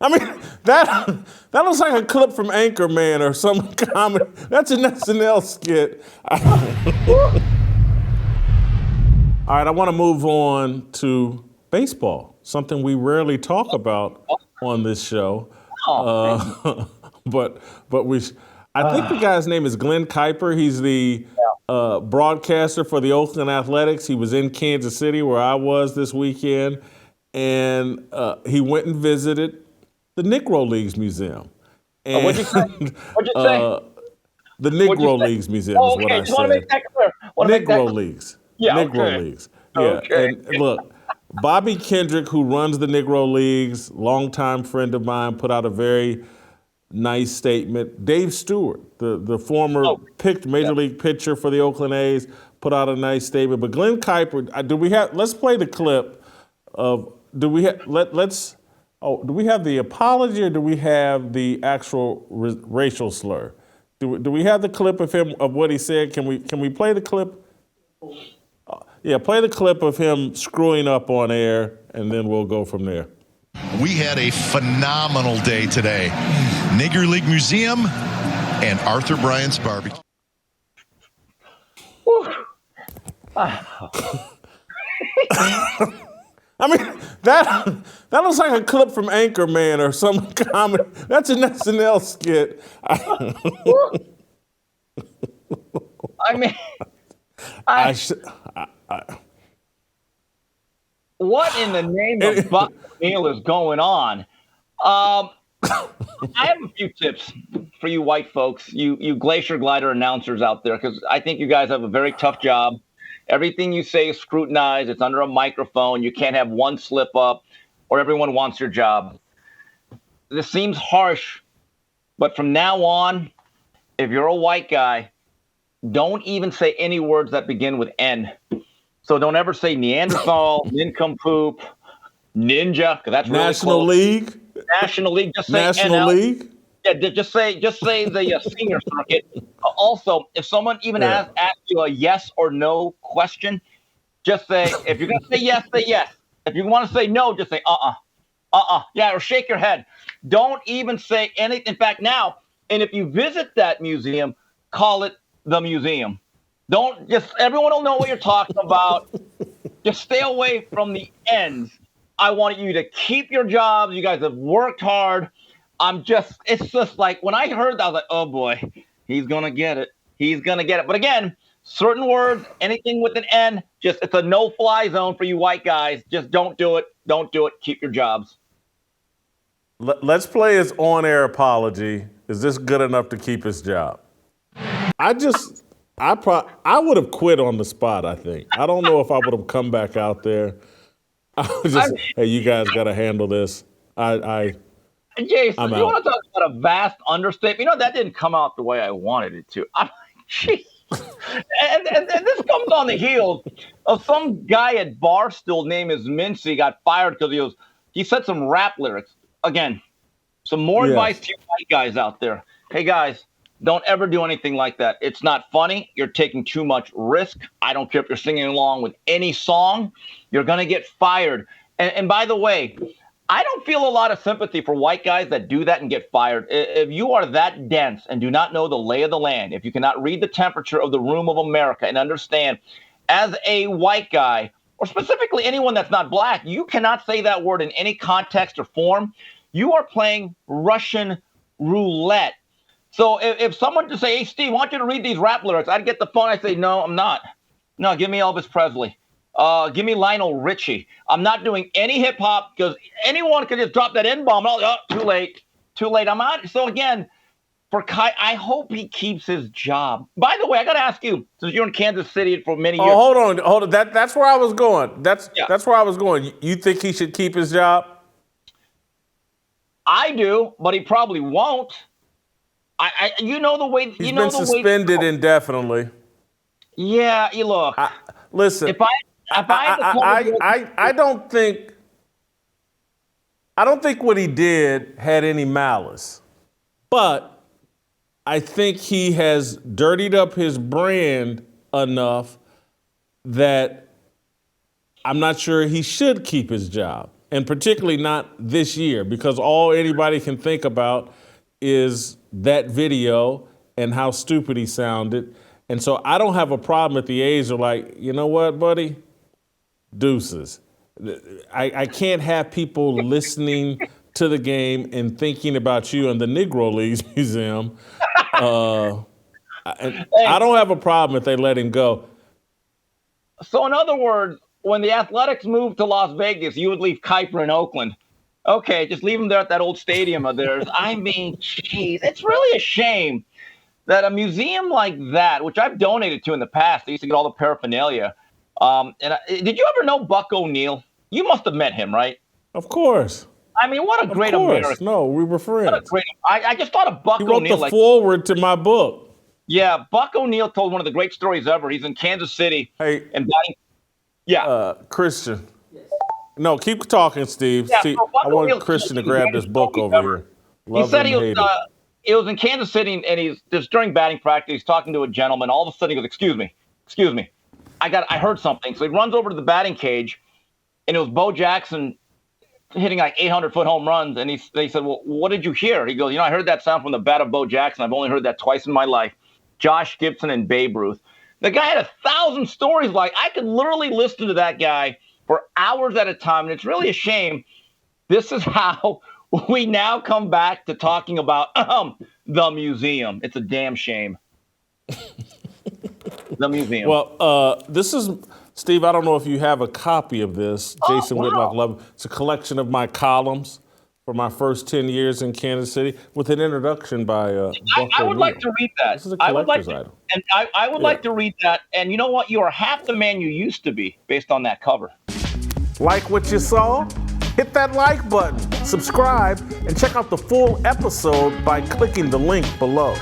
I mean, that looks like a clip from Anchorman or some comedy. That's an SNL skit. All right, I want to move on to baseball, something we rarely talk about on this show. But I think the guy's name is Glen Kuiper. He's the broadcaster for the Oakland Athletics. He was in Kansas City, where I was this weekend, and he went and visited the Negro Leagues Museum. And, what'd you say? The Negro Leagues Museum is what I just want to said. make that clear. Negro Leagues. Yeah, Negro okay. Leagues. Yeah, Okay. and look, Bobby Kendrick, who runs the Negro Leagues, longtime friend of mine, put out a very nice statement. Dave Stewart, the former picked major league pitcher for the Oakland A's, put out a nice statement. But Glen Kuiper, let's play the clip of, do we have the apology or do we have the actual racial slur? Do we have the clip of him, of what he said? Can we play the clip? Yeah, play the clip of him screwing up on air, and then we'll go from there. We had a phenomenal day today. Negro League Museum and Arthur Bryant's Barbecue. I mean, that looks like a clip from Anchorman or some comedy. That's an SNL skit. I mean, what in the name of Buck Neal is going on? I have a few tips for you white folks, you glacier glider announcers out there, because I think you guys have a very tough job. Everything you say is scrutinized. It's under a microphone. You can't have one slip up or everyone wants your job. This seems harsh, but from now on, if you're a white guy, don't even say any words that begin with N. So don't ever say Neanderthal, nincompoop, ninja, because that's really National close. League. National League. Just say National NL. League. Yeah, just say the senior circuit. Also, if someone even asks you a yes or no question, just say, if you're gonna say yes, say yes. If you want to say no, just say yeah, or shake your head. Don't even say anything. In fact, now, and if you visit that museum, call it the museum. Don't just, everyone will know what you're talking about. Just stay away from the ends. I want you to keep your jobs. You guys have worked hard. It's just like, when I heard that, I was like, oh boy, he's going to get it. He's going to get it. But again, certain words, anything with an N, it's a no-fly zone for you white guys. Just don't do it. Don't do it. Keep your jobs. Let's play his on-air apology. Is this good enough to keep his job? I would have quit on the spot, I think. I don't know if I would have come back out there. I was just, hey, you guys got to handle this. Jason, you want to talk about a vast understatement? That didn't come out the way I wanted it to. I'm like, geez. and this comes on the heels of some guy at Barstool named Mincy got fired because he said some rap lyrics. Again, some more advice to you white guys out there. Hey, guys, don't ever do anything like that. It's not funny. You're taking too much risk. I don't care if you're singing along with any song. You're going to get fired. And by the way, I don't feel a lot of sympathy for white guys that do that and get fired. If you are that dense and do not know the lay of the land, if you cannot read the temperature of the room of America and understand, as a white guy, or specifically anyone that's not black, you cannot say that word in any context or form. You are playing Russian roulette. So if someone to say, hey, Steve, I want you to read these rap lyrics, I'd get the phone. I'd say, no, I'm not. No, give me Elvis Presley. Give me Lionel Richie. I'm not doing any hip hop because anyone could just drop that N-bomb. Oh, too late. I'm out. So again, for Kai, I hope he keeps his job. By the way, I got to ask you, since you're in Kansas City for many years. Oh, hold on. That's where I was going. That's where I was going. You think he should keep his job? I do, but he probably won't. You know the way. He's been suspended indefinitely. Yeah, look. Listen. I don't think what he did had any malice, but I think he has dirtied up his brand enough that I'm not sure he should keep his job, and particularly not this year, because all anybody can think about is that video and how stupid he sounded. And so I don't have a problem if the A's are like, you know what, buddy? Deuces. I can't have people listening to the game and thinking about you in the Negro Leagues Museum. I don't have a problem if they let him go. So in other words, when the Athletics moved to Las Vegas, you would leave Kuiper in Oakland. Okay, just leave him there at that old stadium of theirs. I mean, geez, it's really a shame that a museum like that, which I've donated to in the past, they used to get all the paraphernalia. Did you ever know Buck O'Neill? You must have met him, right? Of course. I mean, what a great American. No, we were friends. I just thought of Buck O'Neill. He wrote the foreword to my book. Yeah, Buck O'Neill told one of the great stories ever. He's in Kansas City. Hey, and Christian. Yes. No, keep talking, Steve. Yeah, See, I want Christian to grab this book over here. He said he was in Kansas City, and he's just during batting practice. He's talking to a gentleman. All of a sudden, he goes, "Excuse me, I heard something." So he runs over to the batting cage, and it was Bo Jackson hitting like 800-foot home runs. And they said, "Well, what did you hear?" He goes, "I heard that sound from the bat of Bo Jackson. I've only heard that twice in my life. Josh Gibson and Babe Ruth." The guy had 1,000 stories. Like, I could literally listen to that guy for hours at a time. And it's really a shame. This is how we now come back to talking about the museum. It's a damn shame. The museum. Well, this is, Steve, I don't know if you have a copy of this. Jason Whitlock Love. It's a collection of my columns for my first 10 years in Kansas City, with an introduction by Buck I would like to read that. This is a collector's item. And I would like to read that. And you know what? You are half the man you used to be based on that cover. Like what you saw? Hit that like button, subscribe, and check out the full episode by clicking the link below.